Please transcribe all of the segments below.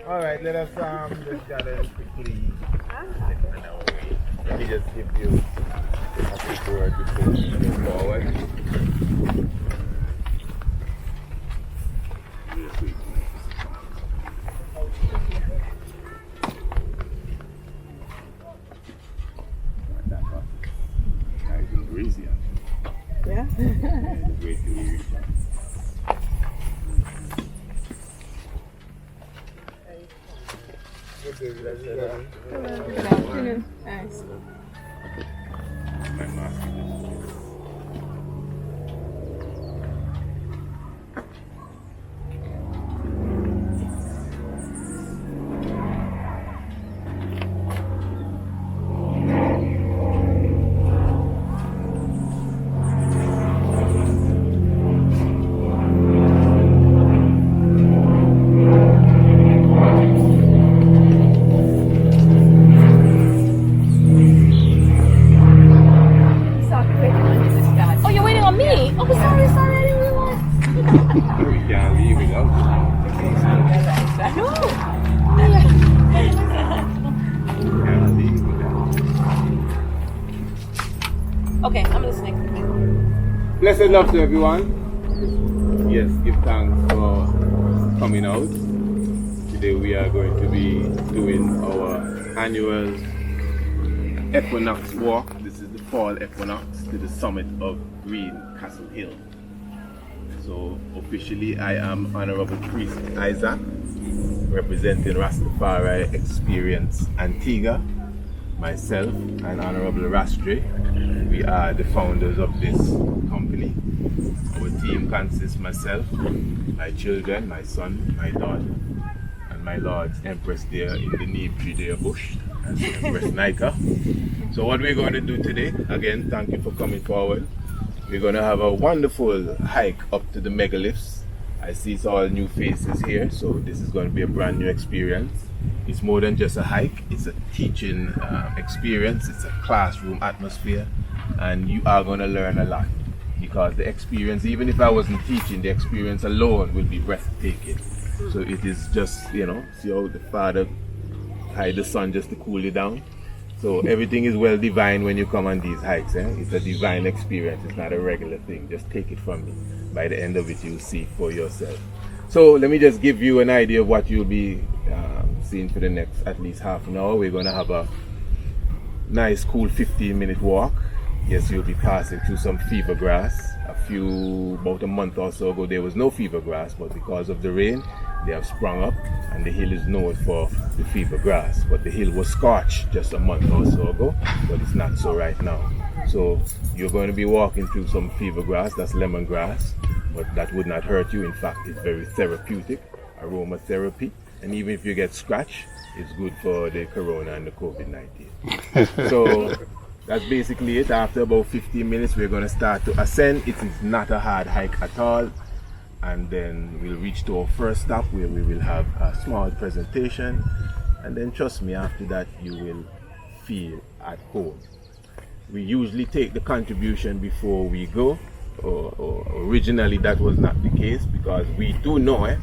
All right, let us just gather quickly. Let me just give you a quick word before we move forward. Nice and breezy. Yeah. Great to hear you. Good afternoon. Nice. My mask. Oh, you're waiting on me? Oh, sorry, I didn't realize. We can't leave without I know. you. Can't leave without Okay, I'm listening. Blessed love to everyone. Yes, give thanks for coming out. Today we are going to be doing our annual Equinox walk. This is the fall equinox to the summit of Green Castle Hill. So officially I am Honorable Priest Isaac, representing Rastafari Experience Antigua. Myself and Honorable Rastri, we are the founders of this company. Our team consists myself, my children, my son, my daughter, and my Lord's Empress there in the Neem tree there bush, and Empress Nika. So what we're going to do today, again, thank you for coming forward. We're going to have a wonderful hike up to the megaliths. I see it's all new faces here, so this is going to be a brand new experience. It's more than just a hike, it's a teaching experience, it's a classroom atmosphere, and you are going to learn a lot. Because the experience, even if I wasn't teaching, the experience alone will be breathtaking. So it is just, you know, see how the Father hide the sun just to cool you down. So everything is well divine when you come on these hikes. It's a divine experience, it's not a regular thing. Just take it from me. By the end of it, you'll see for yourself. So let me just give you an idea of what you'll be seeing for the next at least half an hour. We're going to have a nice, cool 15-minute walk. Yes, you'll be passing through some fever grass. About a month or so ago, there was no fever grass, but because of the rain, they have sprung up, and the hill is known for the fever grass. But the hill was scorched just a month or so ago, but it's not so right now. So you're going to be walking through some fever grass, that's lemongrass, but that would not hurt you. In fact, it's very therapeutic, aromatherapy, and even if you get scratched, it's good for the corona and the COVID-19. So that's basically it. After about 15 minutes, we're going to start to ascend. It is not a hard hike at all. And then we'll reach to our first stop where we will have a small presentation. And then trust me, after that, you will feel at home. We usually take the contribution before we go. Or originally that was not the case, because we do know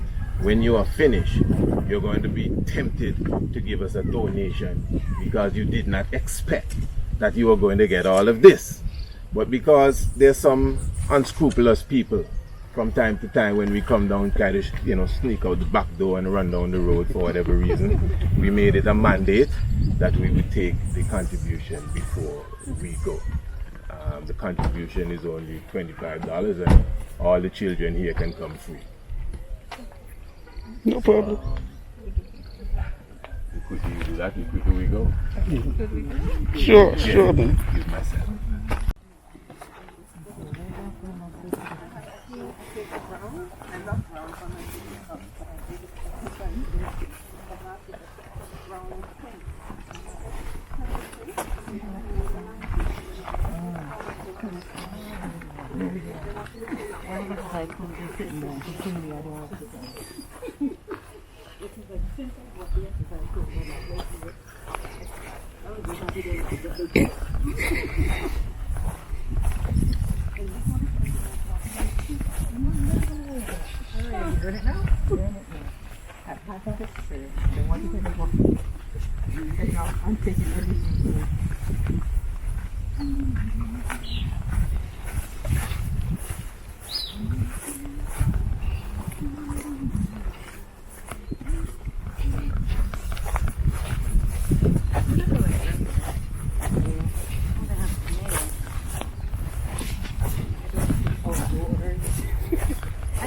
when you are finished, you're going to be tempted to give us a donation because you did not expect that you were going to get all of this. But because there's some unscrupulous people from time to time when we come down, kind of, sneak out the back door and run down the road for whatever reason, we made it a mandate that we would take the contribution before we go. The contribution is only $25 and all the children here can come free. No problem. The quicker you do that, the quicker we go. Sure, then. Excuse myself. I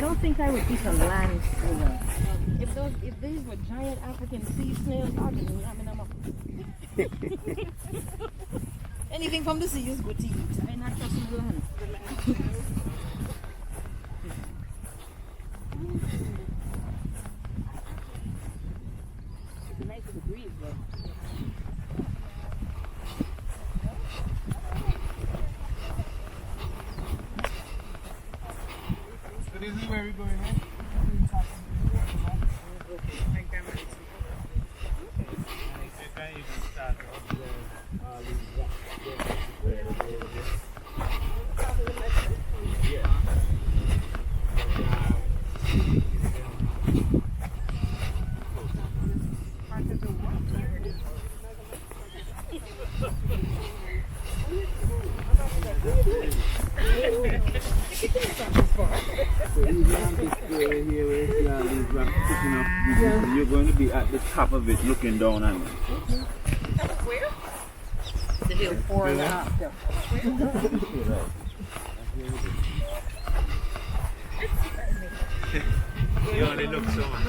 don't think I would eat a land snail. If these were giant African sea snails, I'd be yamming them up. Anything from the sea is good to eat. I'm not trusting the land. It's nice with the breeze though. So this is where we're going, right? You're going to be at the top of it looking down on it. Where? The hill 4.5. You only look so much.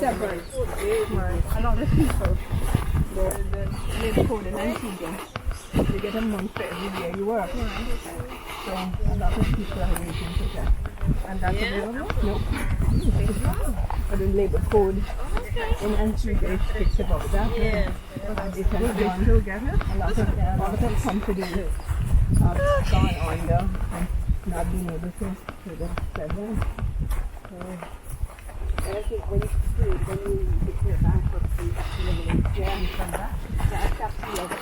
Separate. A lot of people, they code in Antigua. You get a month for every year you work. So a lot of people are waiting for that. And that's available? No. But the labor code in Antigua is strict about that. Yeah. And they can go together. A lot of companies have gone under and not being able to sell them. I think when you declare bankruptcy, you come back. That's absolutely.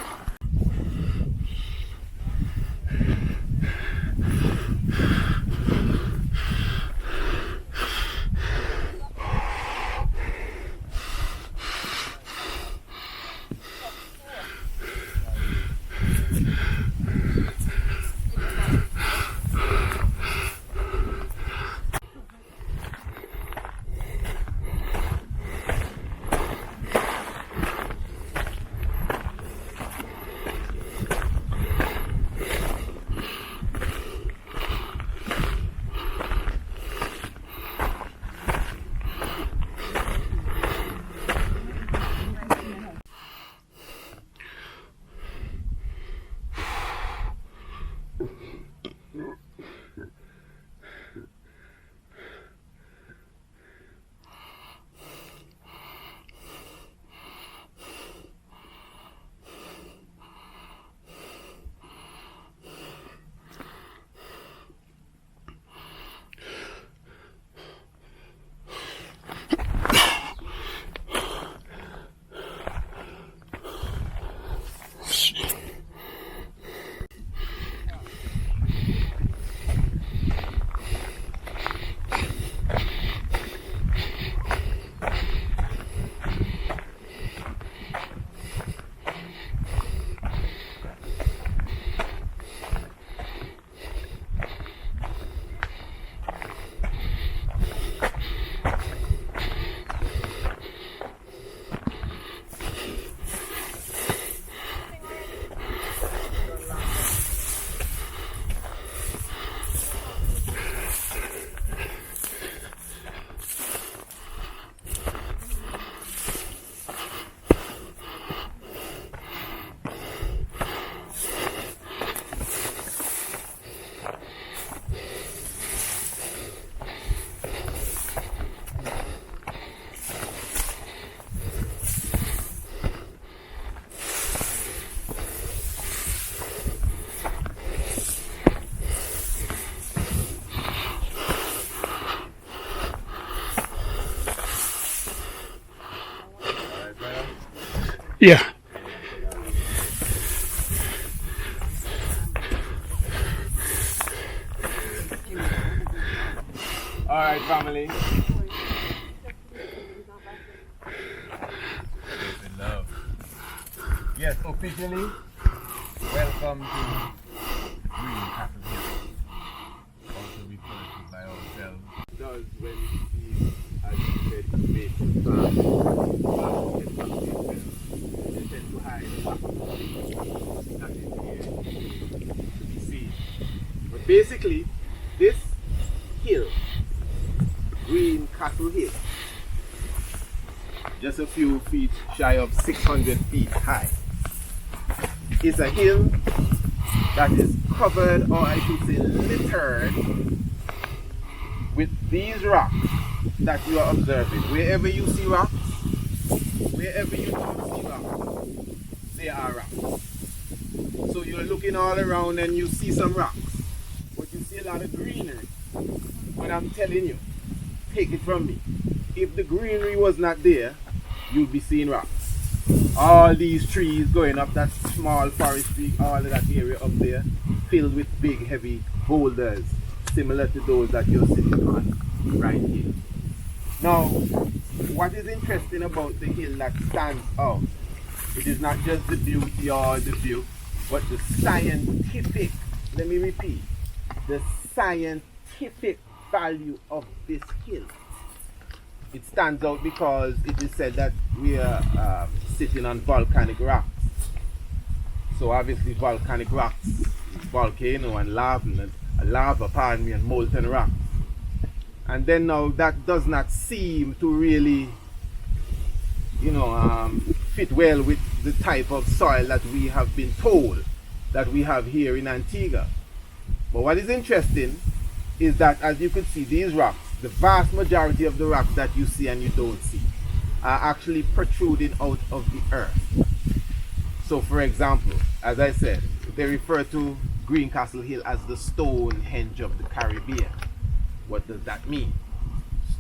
Yeah. All right, family. In love. Yes, officially, welcome to Green Castle Hill. Also referred to by ourselves. does when you see, as you said, invasive plants, they tend to hide what that is here to be seen. But basically, this hill, Green Castle Hill, just a few feet shy of 600 feet high, is a hill that is covered, or I should say littered, with these rocks that you are observing. Wherever you see rocks, wherever you don't see rocks, there are rocks. So you're looking all around and you see some rocks, but you see a lot of greenery. But I'm telling you, take it from me, if the greenery was not there, you'd be seeing rocks. All these trees going up that small forestry, all of that area up there, filled with big heavy boulders, similar to those that you're sitting on right here. Now, what is interesting about the hill that stands out, it is not just the beauty or the view, but the scientific, let me repeat, the scientific value of this hill. It stands out because it is said that we are sitting on volcanic rocks. So obviously volcanic rocks, volcano and lava, pardon me, and molten rock. And then now that does not seem to really, fit well with the type of soil that we have been told that we have here in Antigua. But what is interesting is that, as you can see, these rocks, the vast majority of the rocks that you see and you don't see, are actually protruding out of the earth. So for example, as I said, they refer to Green Castle Hill as the Stonehenge of the Caribbean. What does that mean?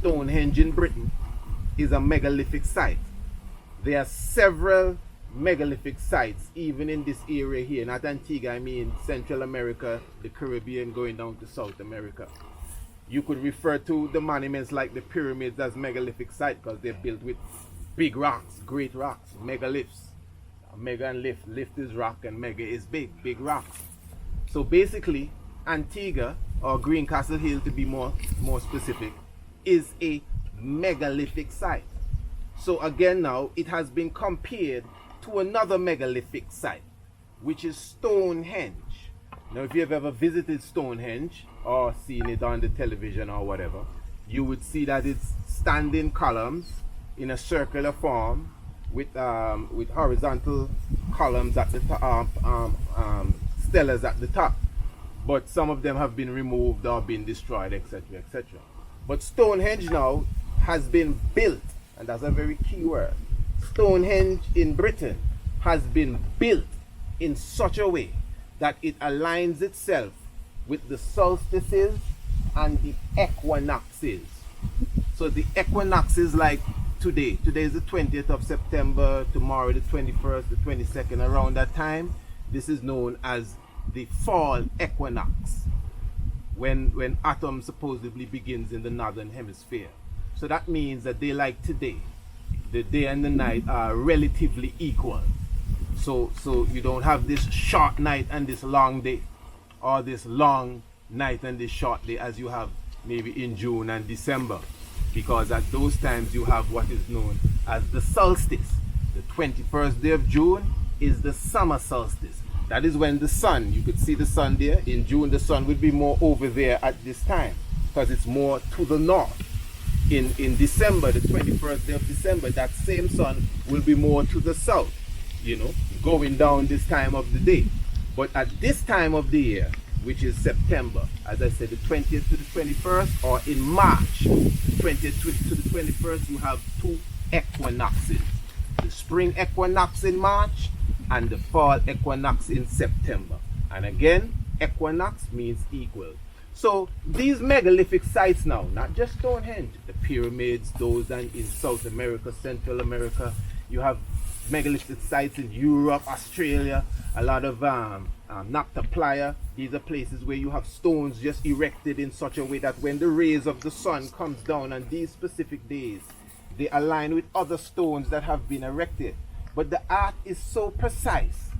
Stonehenge in Britain is a megalithic site. There are several megalithic sites even in this area here, not Antigua, I mean Central America, the Caribbean, going down to South America. You could refer to the monuments like the pyramids as megalithic sites because they're built with big rocks, great rocks, megaliths. Mega and lift is rock and mega is big rocks. So basically, Antigua, or Green Castle Hill to be more specific, is a megalithic site. So again now, it has been compared to another megalithic site, which is Stonehenge. Now if you've ever visited Stonehenge or seen it on the television or whatever, you would see that it's standing columns in a circular form with horizontal columns at the top, stelas at the top. But some of them have been removed or been destroyed, etc., etc. But Stonehenge now has been built, and that's a very key word. Stonehenge in Britain has been built in such a way that it aligns itself with the solstices and the equinoxes. So the equinoxes, like today is the 20th of September, tomorrow the 21st, the 22nd, around that time, this is known as the fall equinox, when autumn supposedly begins in the northern hemisphere. So that means that they, like today, the day and the night are relatively equal. So you don't have this short night and this long day, or this long night and this short day as you have maybe in June and December, because at those times you have what is known as the solstice. The 21st day of June is the summer solstice. That is when the sun, you could see the sun there. In June the sun would be more over there at this time because it's more to the north. In December, the 21st day of December, that same sun will be more to the south, going down this time of the day. But at this time of the year, which is September. As I said, the 20th to the 21st, or in March, 20th to the 21st, you have two equinoxes. The spring equinox in March and the fall equinox in September. And again, equinox means equal. So these megalithic sites now, not just Stonehenge, the pyramids, those in South America, Central America, you have megalithic sites in Europe, Australia, a lot of Nocta Playa. These are places where you have stones just erected in such a way that when the rays of the sun comes down on these specific days, they align with other stones that have been erected. But the art is so precise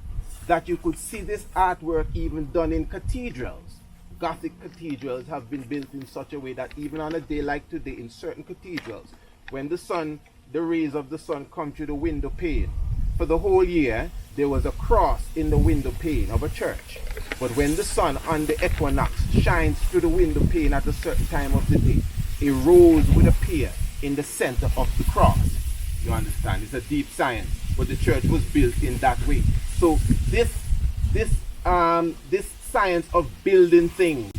that you could see this artwork even done in cathedrals. Gothic cathedrals have been built in such a way that even on a day like today, in certain cathedrals, when the rays of the sun come through the window pane, for the whole year, there was a cross in the window pane of a church. But when the sun on the equinox shines through the window pane at a certain time of the day, a rose would appear in the center of the cross. You understand? It's a deep science, but the church was built in that way. So this science of building things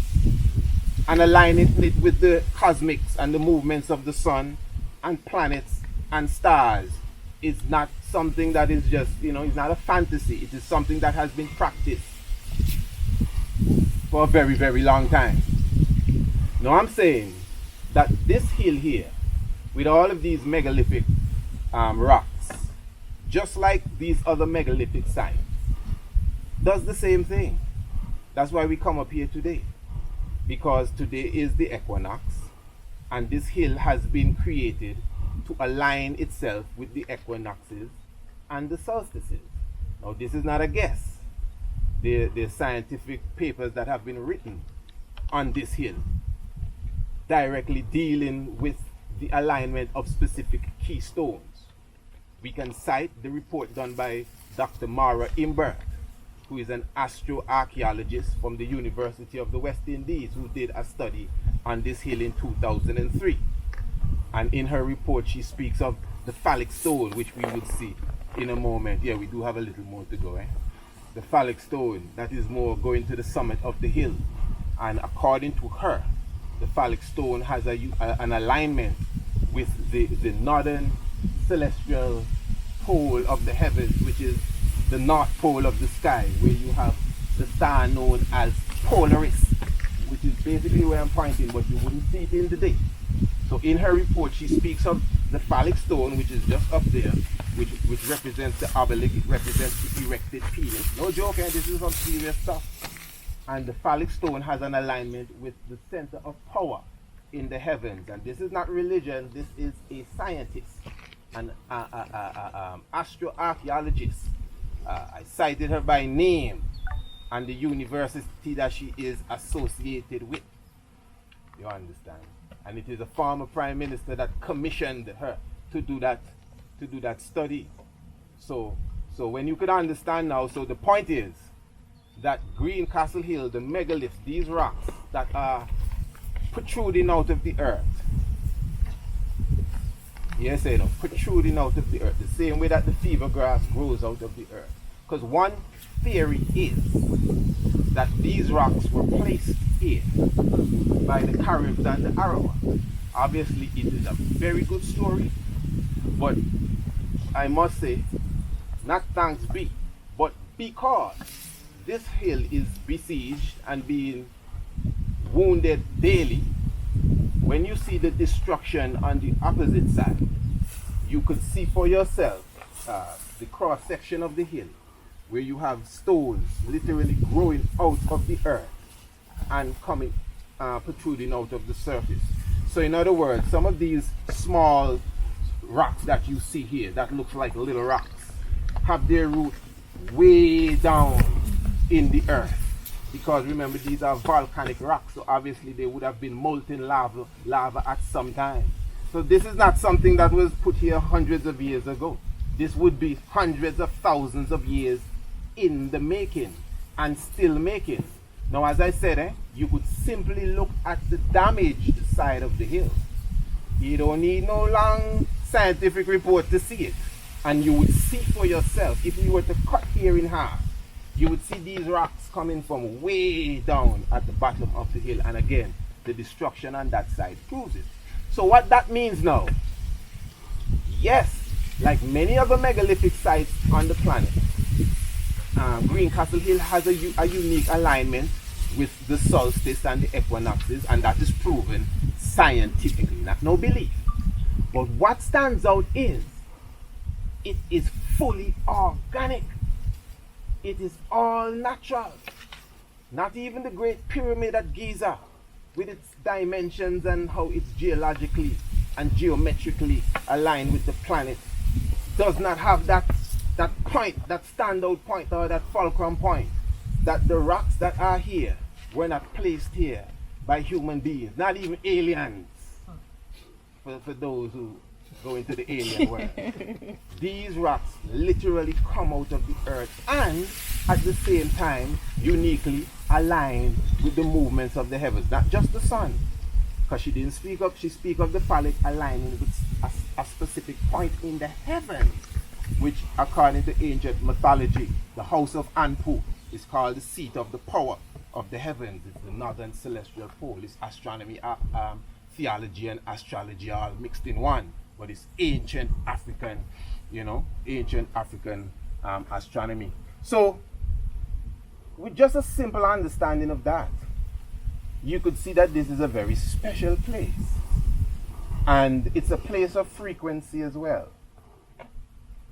and aligning it with the cosmics and the movements of the sun and planets and stars is not something that is just, it's not a fantasy. It is something that has been practiced for a very, very long time. Now I'm saying that this hill here, with all of these megalithic rocks, just like these other megalithic sites, does the same thing. That's why we come up here today, because today is the equinox, and this hill has been created to align itself with the equinoxes and the solstices. Now this is not a guess. There are scientific papers that have been written on this hill directly dealing with the alignment of specific key stones. We can cite the report done by Dr. Mara Imbert, who is an astroarchaeologist from the University of the West Indies, who did a study on this hill in 2003. And in her report, she speaks of the phallic stone, which we would see in a moment. Yeah, we do have a little more to go, eh? The phallic stone, that is more going to the summit of the hill. And according to her, the phallic stone has an alignment with the northern celestial pole of the heavens, which is the north pole of the sky, where you have the star known as Polaris, which is basically where I'm pointing, but you wouldn't see it in the day. So in her report, she speaks of the phallic stone, which is just up there, which represents the obelisk. It represents the erected penis. No joke, eh? This is some serious stuff. And the phallic stone has an alignment with the center of power in the heavens. And this is not religion, this is a scientist, an astroarchaeologist. I cited her by name and the university that she is associated with. You understand? And it is a former prime minister that commissioned her to do that study. So when you could understand now, so the point is that Green Castle Hill, the megaliths, these rocks that are protruding out of the earth. Yes, I know, protruding out of the earth, the same way that the fever grass grows out of the earth. Because one theory is that these rocks were placed here by the Caribs and the Arawa. Obviously, it is a very good story, but I must say, not thanks be, but because this hill is besieged and being wounded daily, when you see the destruction on the opposite side, you could see for yourself the cross section of the hill, where you have stones literally growing out of the earth and coming, protruding out of the surface. So in other words, some of these small rocks that you see here, that looks like little rocks, have their root way down in the earth. Because remember, these are volcanic rocks, so obviously they would have been molten lava at some time. So this is not something that was put here hundreds of years ago. This would be hundreds of thousands of years in the making and still making. Now, as I said, you could simply look at the damaged side of the hill. You don't need no long scientific report to see it. And you would see for yourself, if you were to cut here in half, you would see these rocks coming from way down at the bottom of the hill, and again, the destruction on that side proves it. So what that means now, yes, like many other megalithic sites on the planet, Greencastle Hill has a unique alignment with the solstice and the equinoxes, and that is proven scientifically, not no belief. But what stands out is, it is fully organic. It is all natural. Not even the Great Pyramid at Giza, with its dimensions and how it's geologically and geometrically aligned with the planet, does not have that point, that standout point, or that fulcrum point, that the rocks that are here were not placed here by human beings, not even aliens, for those who go into the alien world. These rocks literally come out of the earth, and at the same time uniquely aligned with the movements of the heavens, not just the sun, because she speak of the phallic aligning with a specific point in the heavens, which according to ancient mythology, the house of Anpu is called the seat of the power of the heavens. It's the northern celestial pole. It's astronomy, theology and astrology all mixed in one, but it's ancient African, astronomy. So with just a simple understanding of that, you could see that this is a very special place, and it's a place of frequency as well.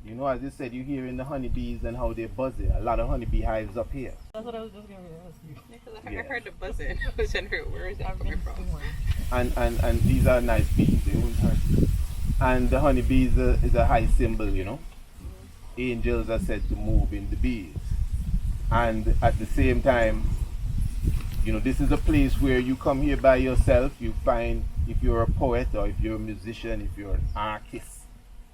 As you said, you hear in the honeybees and how they're buzzing. A lot of honeybee hives up here. That's what I was just going to ask you. Yeah. I heard the buzzing. I was wondering where is that coming from? And these are nice bees. They won't hurt you. And the honeybee is a high symbol, Angels are said to move in the bees. And at the same time, this is a place where you come here by yourself. You find, if you're a poet or if you're a musician, if you're an artist,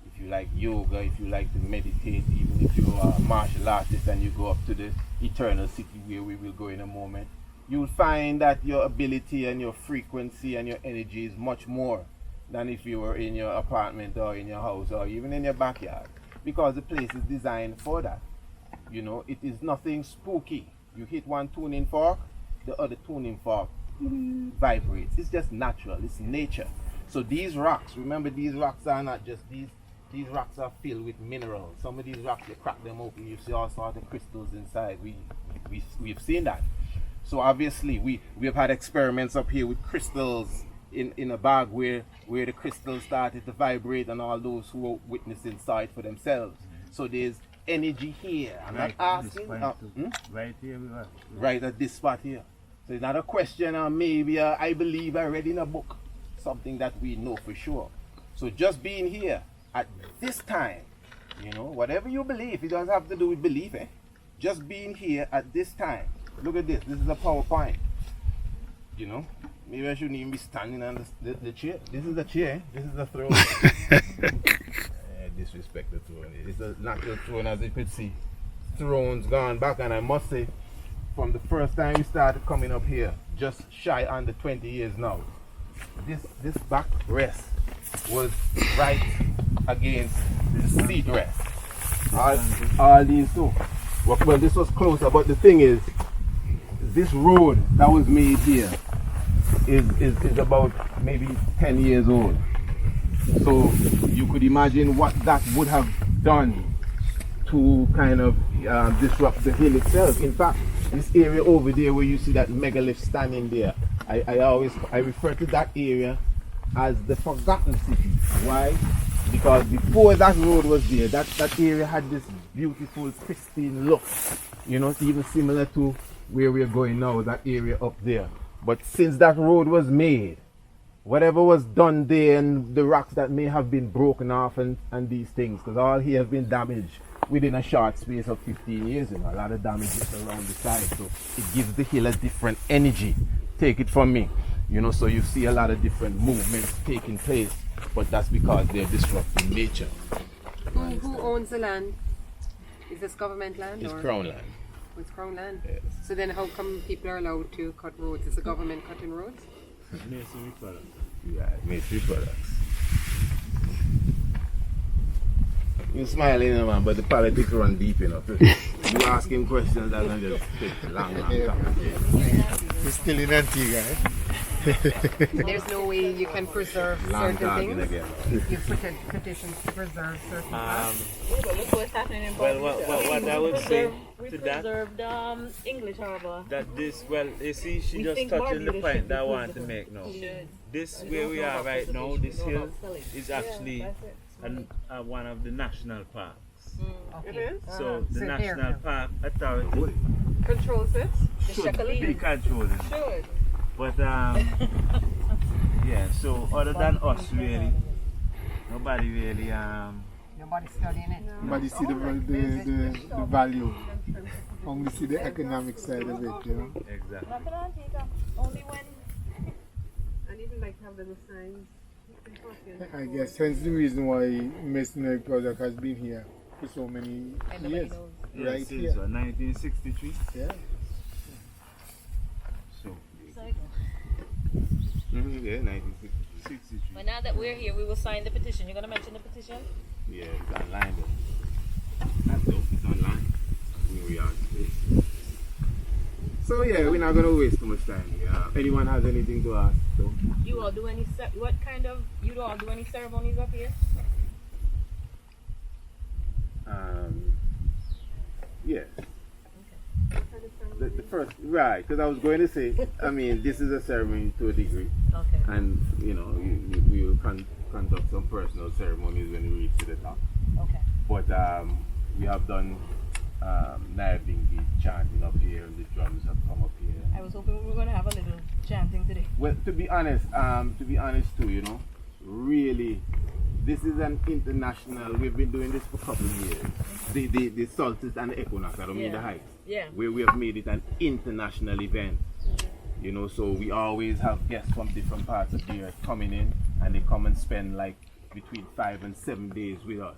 if you like yoga, if you like to meditate, even if you're a martial artist and you go up to the eternal city where we will go in a moment, you'll find that your ability and your frequency and your energy is much more than if you were in your apartment or in your house or even in your backyard, because the place is designed for that. It is nothing spooky. You hit one tuning fork, the other tuning fork vibrates. It's just natural. It's nature. So these rocks, remember, these rocks are not just these rocks are filled with minerals. Some of these rocks, you crack them open, you see all sorts of crystals inside. We've seen that. So obviously we have had experiments up here with crystals in a bag where the crystals started to vibrate, and all those who were witnessing saw it for themselves. So there's energy here. I'm not asking. Right here we are. Right at this spot here. So it's not a question, or maybe I believe I read in a book, something that we know for sure. So just being here at this time, whatever you believe, it doesn't have to do with belief, Just being here at this time. Look at this. This is a PowerPoint. Maybe I shouldn't even be standing on the chair. This is the chair. This is the throne. Disrespect the throne. It's a natural throne, as you could see. Throne's gone back, and I must say, from the first time we started coming up here, just shy under 20 years now, this back rest was right against the seat rest. All these two. Well, this was closer, but the thing is, this road that was made here is about maybe 10 years old. So you could imagine what that would have done to kind of disrupt the hill itself. In fact, this area over there where you see that megalith standing there, I refer to that area as the forgotten city. Why? Because before that road was there, that area had this beautiful, pristine look. It's even similar to where we're going now, that area up there. But since that road was made, whatever was done there, and the rocks that may have been broken off and these things, because all here has been damaged within a short space of 15 years, a lot of damage is around the side. So it gives the hill a different energy. Take it from me. So you see a lot of different movements taking place, but that's because they're disrupting nature. Who owns the land? Is this government land? It's Crown land. It's Crown land? Yes. So then how come people are allowed to cut roads? Is the government cutting roads? Masonry products. Yeah, masonry products. You're smiling, you know, man, but the politics run deep enough. You ask him questions that don't just take long time. We're still in Antigua, eh? There's no way you can preserve Long certain talking things. again. You put petitions to preserve certain things. But look what's happening in Well, what I would say we to that, preserved English Harbor. that this, well, you see, she We just think touching the Barbados point should that I be want to make now. Should. This where we are right now, this hill, is actually one of the national parks. It is? So the So National there. Park Authority Controls it. should be controlling. Should. But yeah, so other than us really, nobody really Nobody's studying it. But you see the value. Only see the economic side of it, you know. exactly. Not in Antigua, only when And even like have little signs. It's important. I guess hence the reason why masonry project has been here for so many years. Yeah, Right since here. 1963. Yeah. So Yeah, 1963. but now that we're here, we will sign the petition. You're gonna mention the petition? Yeah, it's online though. That's dope, it's online. Here we are. So yeah, we're not gonna waste too much time here. Anyone has anything to ask? So You all do any what kind of you all do any ceremonies up here? yeah. The first, right, because I was going to say, I mean, this is a ceremony to a degree, Okay. and you know, we will conduct some personal ceremonies when we reach to the top. Okay. But we have done Naiving chanting up here, and the drums have come up here. I was hoping we were gonna have a little chanting today. Well, to be honest too, you know, really, this is an international. We've been doing this for a couple of years. The solstice and the equinox. I don't mean the hikes. Yeah. Where we have made it an international event. You know, so we always have guests from different parts of the earth coming in, and they come and spend like between 5 and 7 days with us.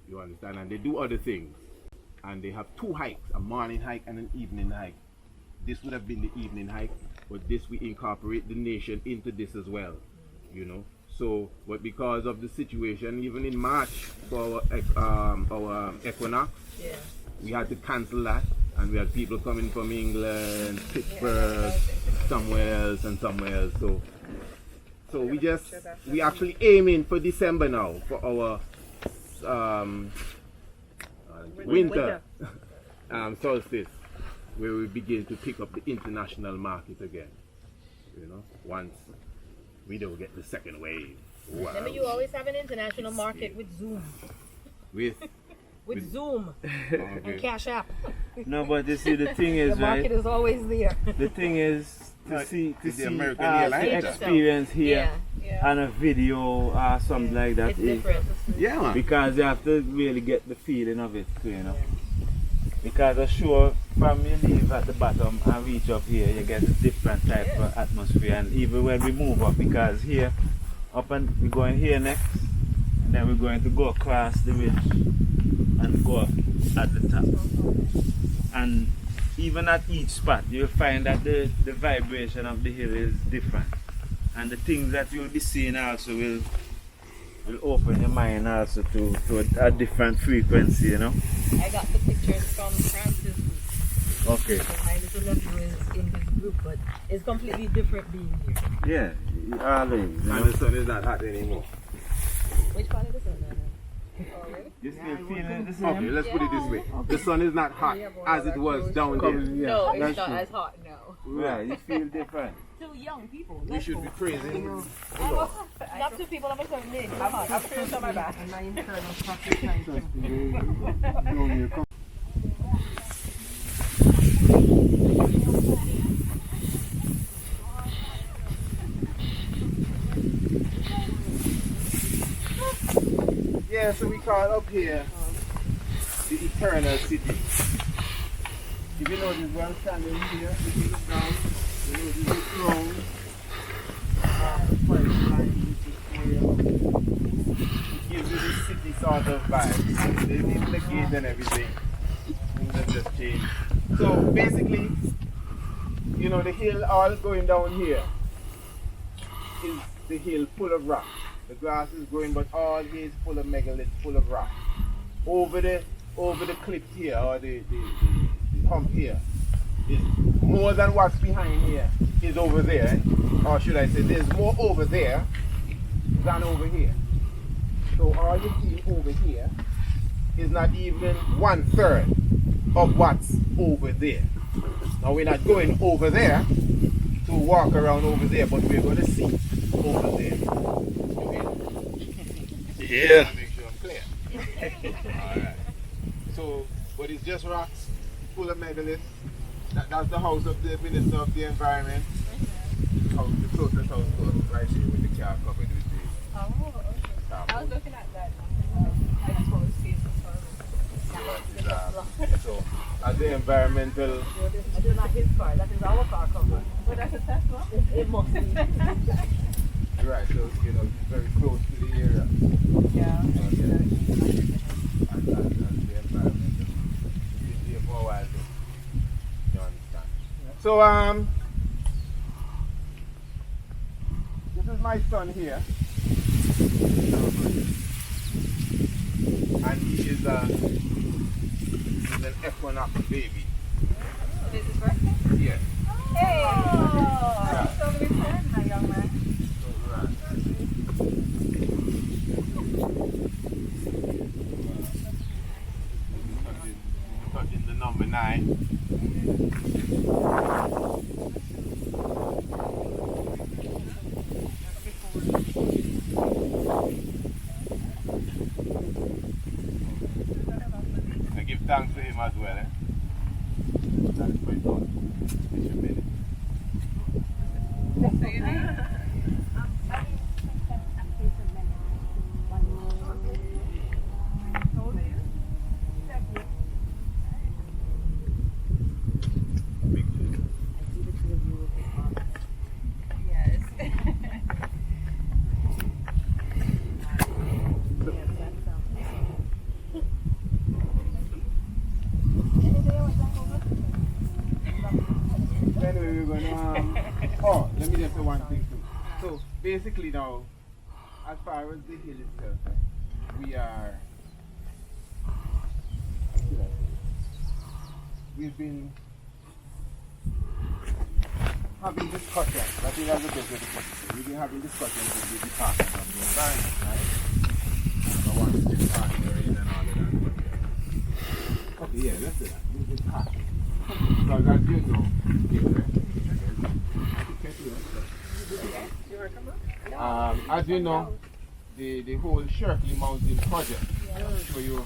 You understand? And they do other things. And they have 2 hikes, a morning hike and an evening hike. This would have been the evening hike, but this we incorporate the nation into this as well. You know. So, but because of the situation, even in March for our Equinox, Yeah. we had to cancel that, and we had people coming from England, Pittsburgh, somewhere else and somewhere else. So we actually aiming for December now for our winter solstice, where we begin to pick up the international market again. You know, once we don't get the second wave. Wow. Remember, you always have an international market with Zoom. With Zoom and Okay. Cash App. no, but you see, the thing The is, market right? is always there. The thing is to see the American Airlines the stuff. experience here Yeah. and a video or something like that It's is different. Yeah, man. because you have to really get the feeling of it too, you know. Because I'm sure from you leave at the bottom and reach up here, you get a different type of atmosphere. And even when we move up, because here, up and we're going here next, and then we're going to go across the ridge and go up at the top. And even at each spot, you'll find that the vibration of the hill is different. And the things that you'll be seeing also will open your mind also to a different frequency, you know. I got the pictures from Francis. Okay. My little nephew is in his group, but it's completely different being here. Yeah, always. You And know. the sun is not hot anymore. Which part of the sun? You still feeling the same? Okay, let's put it this way. The sun is not hot as it was down there. No, it's that's not true. as hot now. Right, you feel different. To young people. We should be praising. Not to people of a certain age. It's hot. I'm feeling on my back. And my internal stuff is trying to. Yeah, so we call up here the Eternal City. If you notice, we're standing here, if you look down, you notice the throne, it gives you this city sort of vibe. Even the gate and everything, things have just changed. So basically, you know, the hill all going down here is the hill full of rock. The grass is growing, but all here is full of megalith, full of rock. over the cliff here, or the hump here, is more than what's behind here is over there. Or should I say, there's more over there than over here. So all you see over here is not even 1/3 of what's over there. Now we're not going over there to walk around over there, but we're going to see over there. Yeah. Make sure I'm clear. Alright. So, but it's just rocks full of megaliths. That's the house of the Minister of the Environment. House, the closest house to us, right here with the car covered with the I was looking at that. I just want to see so, as the environmental. That is not his car, that is our car cover. But that's a Tesla? It must be. Right, so you know, it's very close to the area. Yeah. And the environment. It's been here for a while, so you understand. So this is my son here. And he is he's an Equinox baby. This is birthday? Yes. Hey! So we turn, my young man. Touching the number 9. I give thanks to him as well. That is my son. Bishop Bennett. So your name? Big two. Yes. Anyway, we're gonna oh, let me just say one thing too. So basically now, as far as the hill itself, we are we've been having discussions. I think that's a better discussion. We've been having discussions with the Department of the Environment, right? And I want to get partnering and all of that. Okay, yeah, let's do that. We've been talking. Because as you know, as you know, the whole Shirkley Mountain project. I'll show you.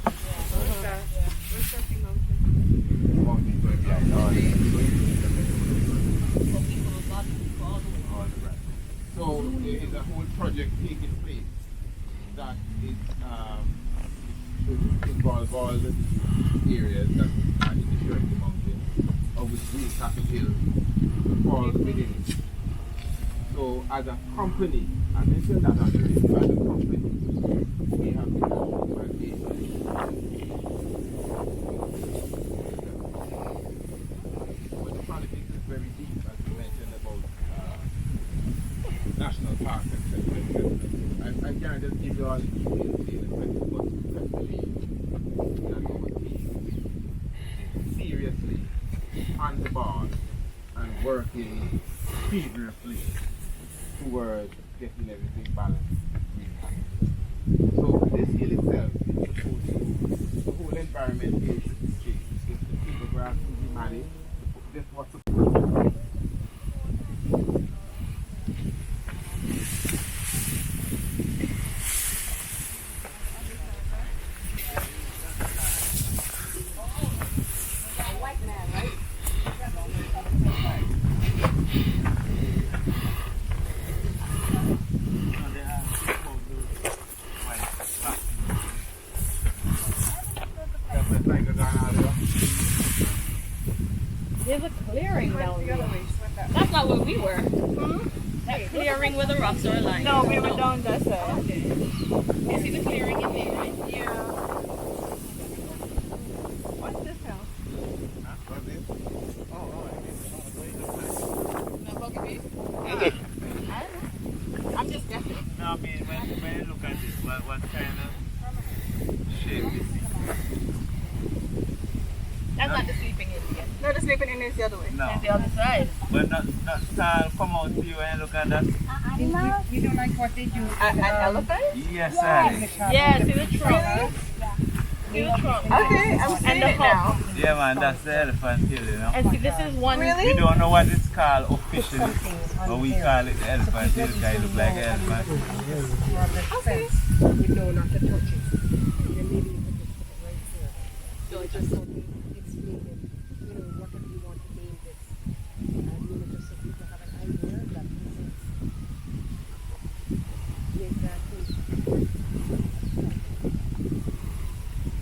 Mountain going behind all the rest. So there is a whole project taking place that is should involve all the areas that are in the Shirkley Mountain, of which Green Castle Hill falls within it. So as a company, I mentioned that already, as a company, we have been working but the politics is very deep, as you mentioned about national parks, etc. I can't just give you all the details here, but just believe that our team is seriously on the ball and working feverishly towards getting everything balanced. So this hill itself is supposed to, the whole environment is the photograph to be managed. This what's supposed There's a clearing down there. That's not where we were. That clearing where the rocks are lying. No, we were down that side. Okay. You see the clearing in there, right? Yeah. What's this house? I'm just guessing. No, I mean, when you look at this, what kind of shape is it? it's the other way? No. It's the other side. But not tall come out to you and look at that. You don't like what they do? An elephant? Yes, sir. Yeah, see the trunk. See the trunk. Okay, I'm seeing the it now. Yeah, man, that's the elephant hill, you know. And see, this is one. Really? We don't know what it's called officially, but we call it the elephant hill because it look like an elephant. Okay. You know not to touch it. Then maybe you could just put it right there. So it's just something explaining, you know, whatever you want to name this. And you know, just so people have an idea that this is make that thing.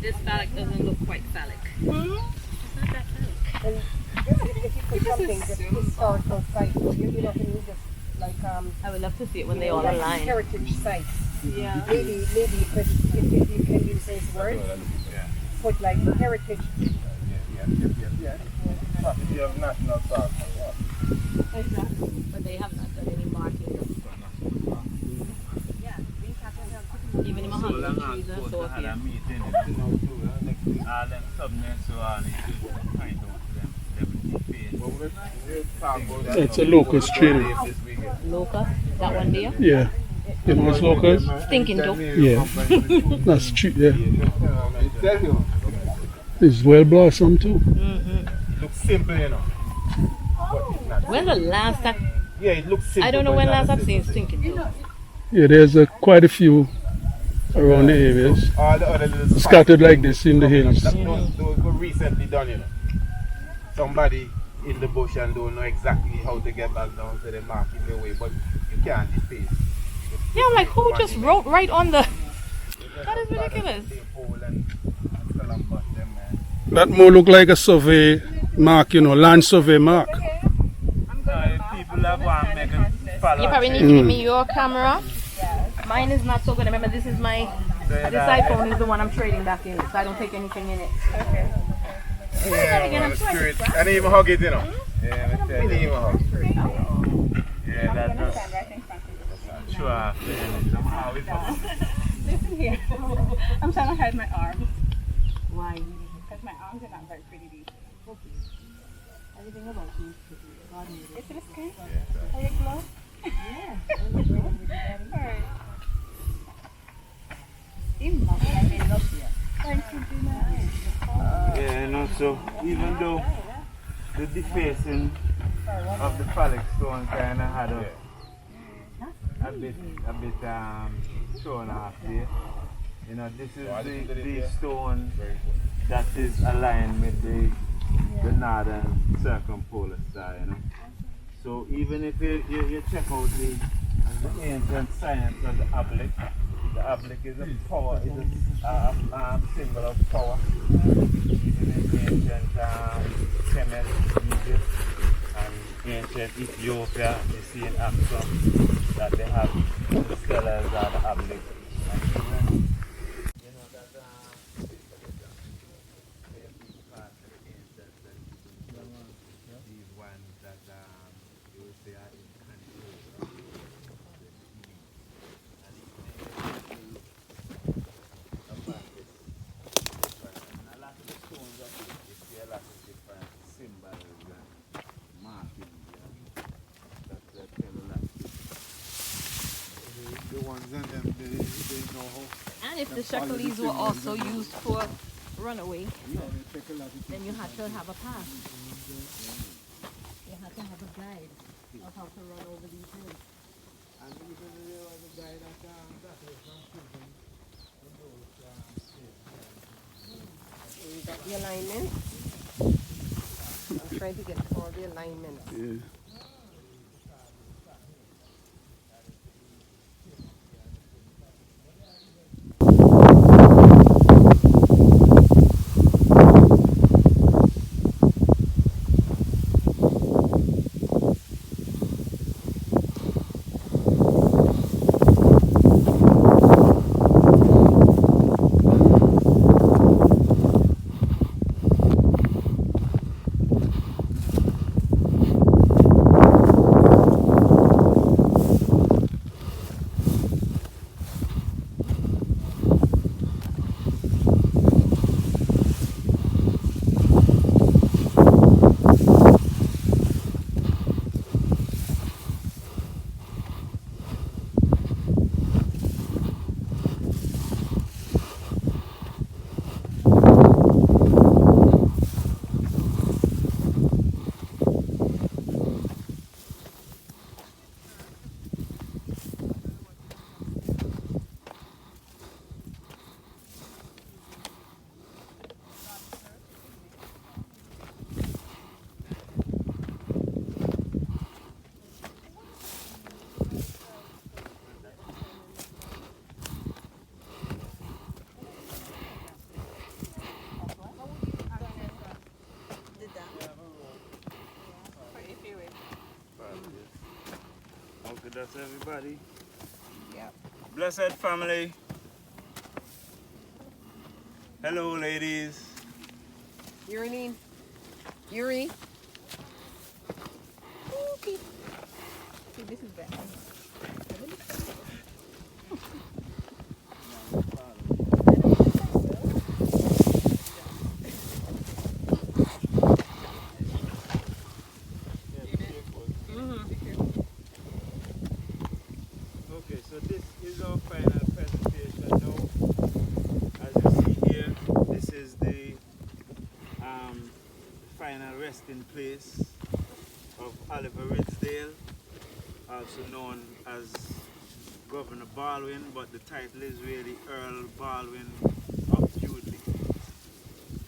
This phallic doesn't look quite phallic. It's not that phallic. And if you put something just historical site, you know, can you just like I would love to see it when they all like align. heritage sites. Yeah. Maybe you could, if you can use those words, put like heritage. You have national park. But they have not done any marking. Even in mahogany trees are so had a here. meeting, all them subnets so on, you should find out them It's a locust tree. Locust, that one there. Yeah. You know it's locust? Stinking dope. Yeah. That's true, yeah. Tell you, It's well blossomed too. it looks simple, you know. But it's not. When the last time, Yeah, it looks simple. I don't know but when it's not last I've simple. seen stinking dope. Yeah, there's quite a few around the areas. All the other little Scattered like this in the hills. Those were recently done, you know. Somebody in the bush and don't know exactly how to get back down, so they mark in their way, but you can't deface. Yeah, I'm like, who just wrote right on the... That is ridiculous. That more look like a survey mark, you know, land survey mark. people have one make a follow. You probably need to give me your camera. Mine is not so good. Remember, this is my... This iPhone is the one I'm trading back in, so I don't take anything in it. Okay. Yeah, spirit. I didn't even hug it, you know. Yeah, I didn't even hug. Yeah, that does. Sure. Listen here. I'm trying to hide my arms. Why? Because my arms are not very pretty these days. Everything about you is pretty. God made it. Is this okay? Are you glow? Yeah. Alright. Even though I made it up here. Thank you, Gina. Yeah, you know, so even though the defacing of the phallic stone kind of had a bit thrown off there. You know, this is the stone that is aligned with the northern circumpolar star, you know. So even if you check out the ancient science of the obelisk is a power, is a symbol of power. Even in ancient Kemet, Egypt, and ancient Ethiopia, you see in Axum that they have the stelas of the obelisk. And even, you know, that these ones that you will say are in Antigua. And a lot of the stones of it, you see a lot of different symbols and markings, that tell a lot. The ones in them, they know how. And if the shekels were also used for runaway, They take a lot of then you had to have a path. You had to have a guide of how to run over these hills. And even there was a guy that got away from prison. We got the alignment. I'm trying to get all the alignments. Yeah. Bless everybody. Yep. Blessed family. Hello, ladies. Urine. Yuri. Okay. See, this is bad. Okay, so this is our final presentation now. As you see here, this is the final resting place of Oliver Ridsdale, also known as Governor Baldwin, but the title is really Earl Baldwin of Bewdley.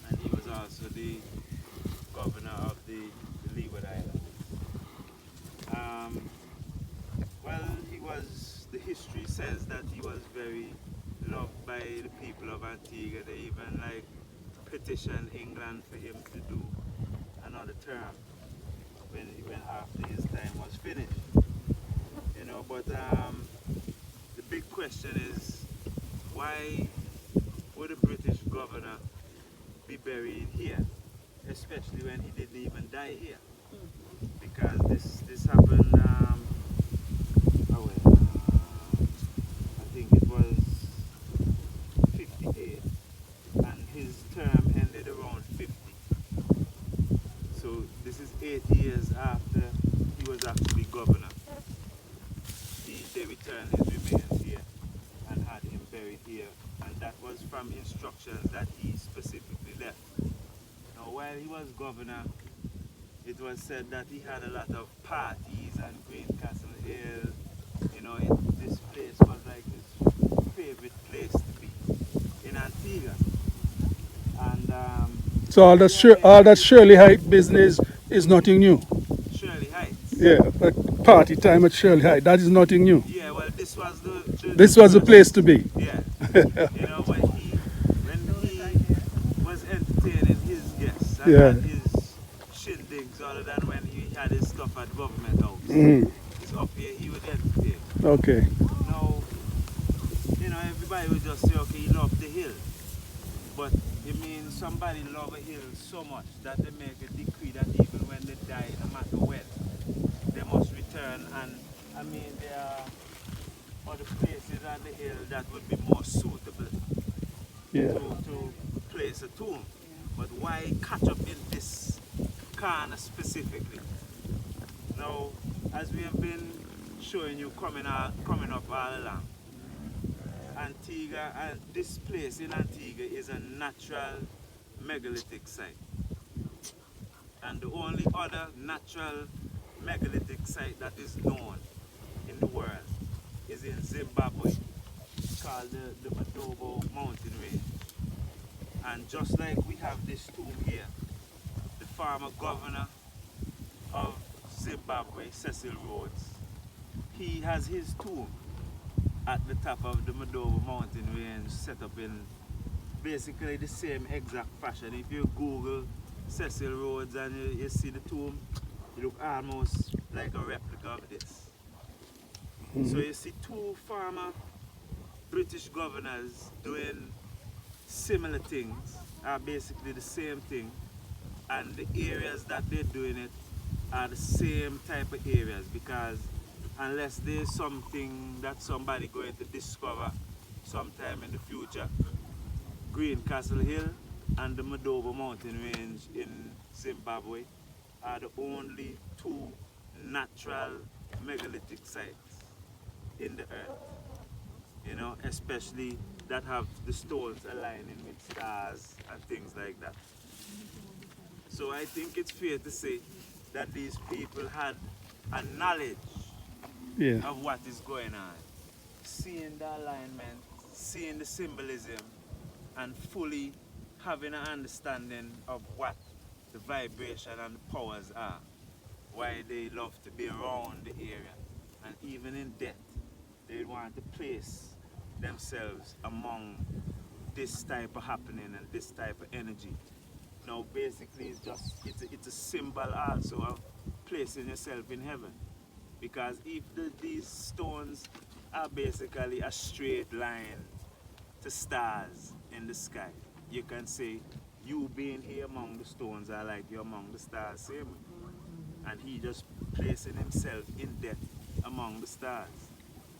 And he was also the governor of the Leeward Islands. Well, he was, the history says that he was very loved by the people of Antigua. They even like petitioned England for him to do another term when after his time was finished. You know, but the big question is, why would a British governor be buried here, especially when he didn't even die here? Because this happened, I think it was 58, and his term ended around 50. So this is 8 years after he was actually governor. They returned his remains here and had him buried here, and that was from instructions that he specifically left. Now, while he was governor, it was said that he had a lot of parties at Castle Hill. You know, this place was like his favorite place to be in Antigua. And So all that Shirley Height business is nothing new. Shirley Heights. Yeah, like party time at Shirley Height, that is nothing new. Yeah, well, this was the place to be. Yeah. You know, when he was entertaining his guests and had his shindigs, other than when he had his stuff at Government House. It's up here, he would entertain. Okay. Now, you know, everybody would just say, okay, he loved the hill. But it means somebody love a hill so much that they make a decree that even when they die, no matter when, they must return. And I mean, there are other places on the hill that would be more suitable to place a tomb. But why catch up in this corner specifically? Now, as we have been showing you coming up all along, Antigua, and this place in Antigua is a natural megalithic site. And the only other natural megalithic site that is known in the world is in Zimbabwe. It's called the Madobo mountain range. And just like we have this tomb here, the former governor of Zimbabwe, Cecil Rhodes, he has his tomb at the top of the Madobo mountain range, set up in basically the same exact fashion. If you Google Cecil Rhodes and you see the tomb, it looks almost like a replica of this. So you see two former British governors doing similar things, are basically the same thing, and the areas that they're doing it are the same type of areas, because unless there's something that somebody going to discover sometime in the future, Castle Hill and the Madobo mountain range in Zimbabwe are the only two natural megalithic sites in the earth. You know, especially that have the stones aligning with stars and things like that. So I think it's fair to say that these people had a knowledge of what is going on, seeing the alignment, seeing the symbolism, and fully having an understanding of what the vibration and the powers are, why they love to be around the area, and even in death they want to place themselves among this type of happening and this type of energy. Now basically it's a symbol also of placing yourself in heaven. Because if these stones are basically a straight line to stars in the sky, you can say you being here among the stones are like you among the stars, same way. And he just placing himself in depth among the stars,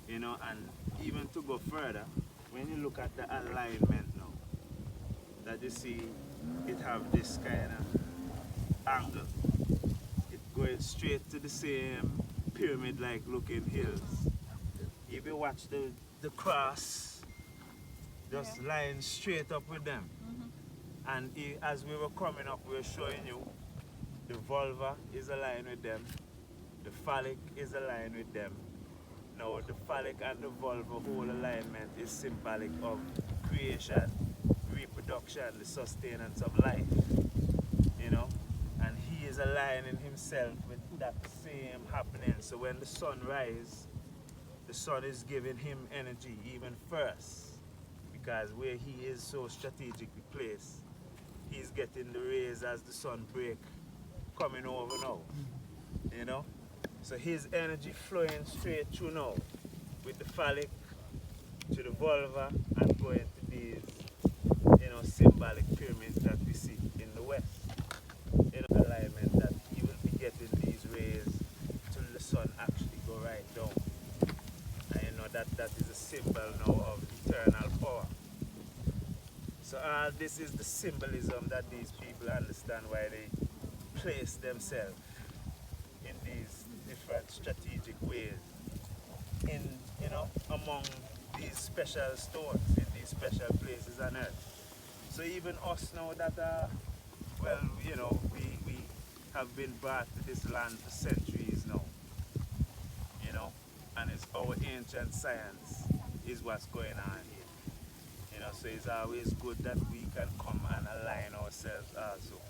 you know. And even to go further, when you look at the alignment now, that you see it have this kind of angle, it going straight to the same pyramid like looking hills. If you watch the cross just lying straight up with them, and as we were coming up, we were showing you the vulva is aligned with them, the phallic is aligned with them. Now the phallic and the vulva whole alignment is symbolic of creation, reproduction, the sustenance of life, you know. And he is aligning himself with that same happening. So when the sun rises, the sun is giving him energy even first, because where he is so strategically placed, he's getting the rays as the sun break coming over now, you know. So his energy flowing straight through now with the phallic to the vulva and going to these, you know, symbolic pyramids that we see in the west. You know, alignment that he will be getting these rays till the sun actually go right down. And you know that is a symbol now of eternal power. So this is the symbolism that these people understand why they place themselves in these different strategic ways in, you know, among these special stones, in these special places on earth. So even us now that well, you know, we have been brought to this land for centuries now, you know, and it's our ancient science is what's going on here. You know, so it's always good that we can come and align ourselves also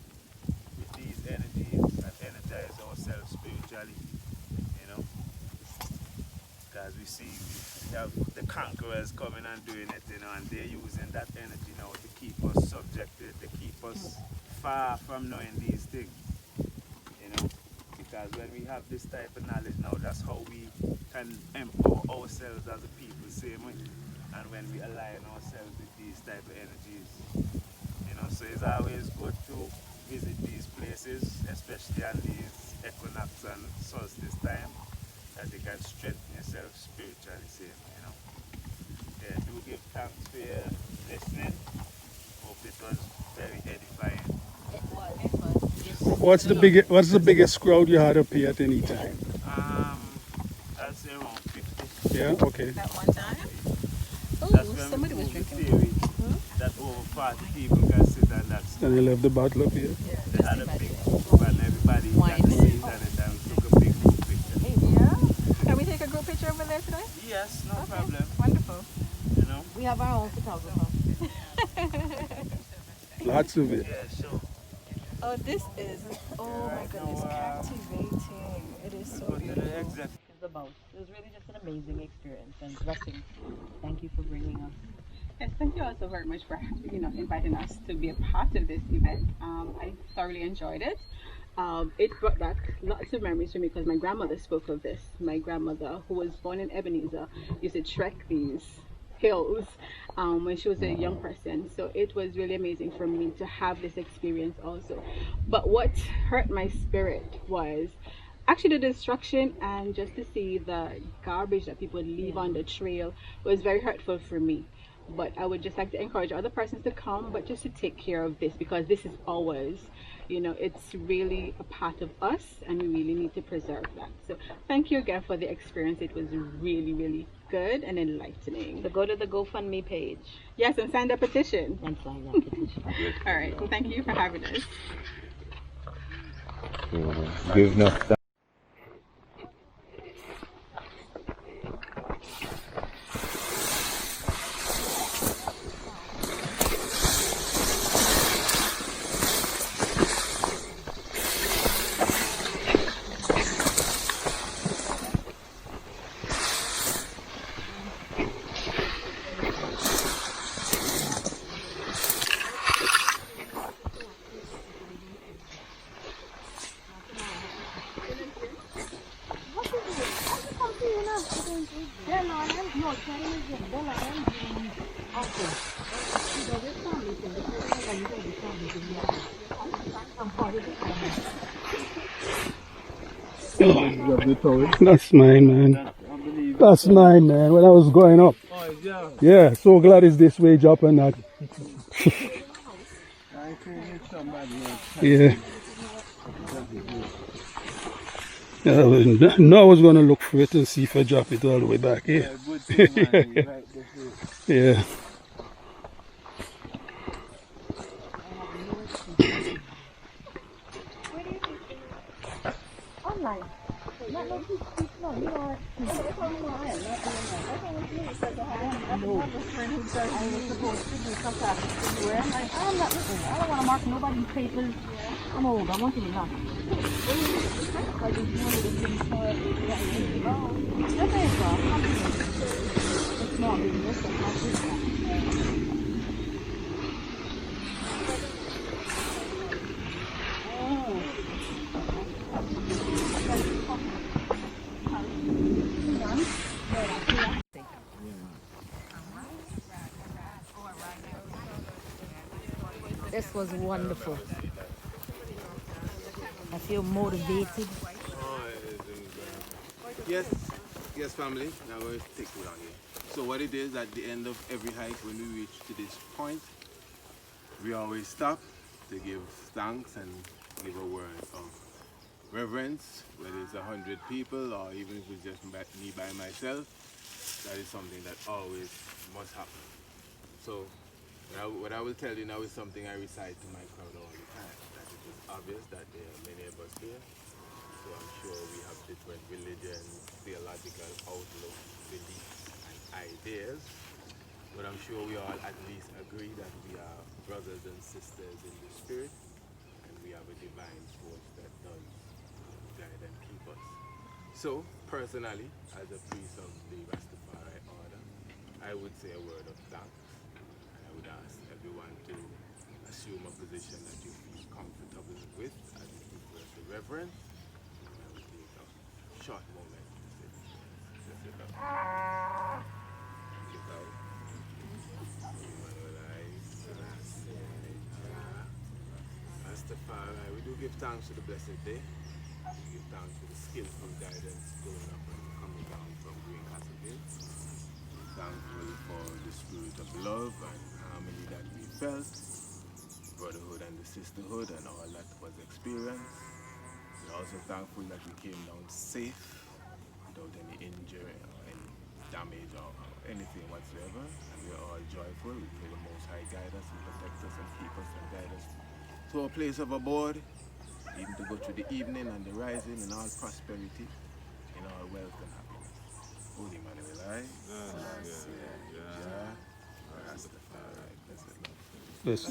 with these energies and energize ourselves spiritually, you know. Because we see we have the conquerors coming and doing it, you know, and they're using that energy now to keep us subjected, to keep us far from knowing these things, you know. Because when we have this type of knowledge now, that's how we can empower ourselves as a people, same way. And when we align ourselves with these type of energies, you know, so it's always good to visit these places, especially on these equinox and solstice time, that you can strengthen yourself spiritually, same, you know. Yeah, do give thanks for your listening. Hope it was very edifying. What's the biggest crowd you had up here at any time? I'd say around 50. Yeah, okay. At one time? That's when somebody was drinking. Theory that over 40 people can sit on that. And you left the bottle up here? They had a big group and everybody got to sit on it and took a big group picture. Yeah? Can we take a group picture over there today? Yes, no problem. Wonderful. You know? We have our own photographer. Lots of it. Yeah, sure. Oh, this is, oh my goodness, captivating. It is so beautiful. It's about. It was really just an amazing experience and blessing. Thank you for bringing us. Yes, thank you also very much for inviting us to be a part of this event. I thoroughly enjoyed it. It brought back lots of memories for me because my grandmother spoke of this. My grandmother, who was born in Ebenezer, used to trek these hills when she was a young person. So it was really amazing for me to have this experience also. But what hurt my spirit was actually the destruction, and just to see the garbage that people leave on the trail was very hurtful for me. But I would just like to encourage other persons to come, but just to take care of this, because this is ours. You know, it's really a part of us, and we really need to preserve that. So thank you again for the experience. It was really, really good and enlightening. So go to the GoFundMe page. Yes, and sign the petition. And sign that petition. All right. Thank you for having us. Give enough. That's mine, man. That's mine, man. When I was growing up. Yeah, so glad it's this way, Jop and that. Yeah. No, I was going to look for it and see if I drop it all the way back here. Yeah. I don't want to mark nobody's papers. I'm old. I want to be not. This was wonderful. I feel motivated. Yes, family. Now I'm going to take it on here. So what it is, at the end of every hike, when we reach to this point, we always stop to give thanks and give a word of reverence, whether it's 100 people or even if it's just me by myself. That is something that always must happen. So what I will tell you now is something I recite to my crowd all the time. That it is obvious that there are many of us here. So I'm sure we have different religions, theological outlooks, beliefs, and ideas. But I'm sure we all at least agree that we are brothers and sisters in the spirit, and we have a divine force that does guide and keep us. So, personally, as a priest of the Rastafari order, I would say a word of thanks, and I would ask everyone to assume a position that you feel comfortable with as it refers to reverence. And I would take a short moment to sit up. Look out. Rastafari, we do give thanks for the blessed day. We give thanks for the skillful guidance going up and coming down from Green Castle. Thankful for the spirit of love and harmony that we felt, brotherhood and the sisterhood and all that was experienced. We're also thankful that we came down safe, without any injury or any damage or anything whatsoever. And we're all joyful. We pray the Most High guide us and protect us and keep us and guide us to a place of abode, even to go through the evening and the rising in all prosperity, in all wealth and happiness. Holy Manuel, Rastafari, blessed love. Yes.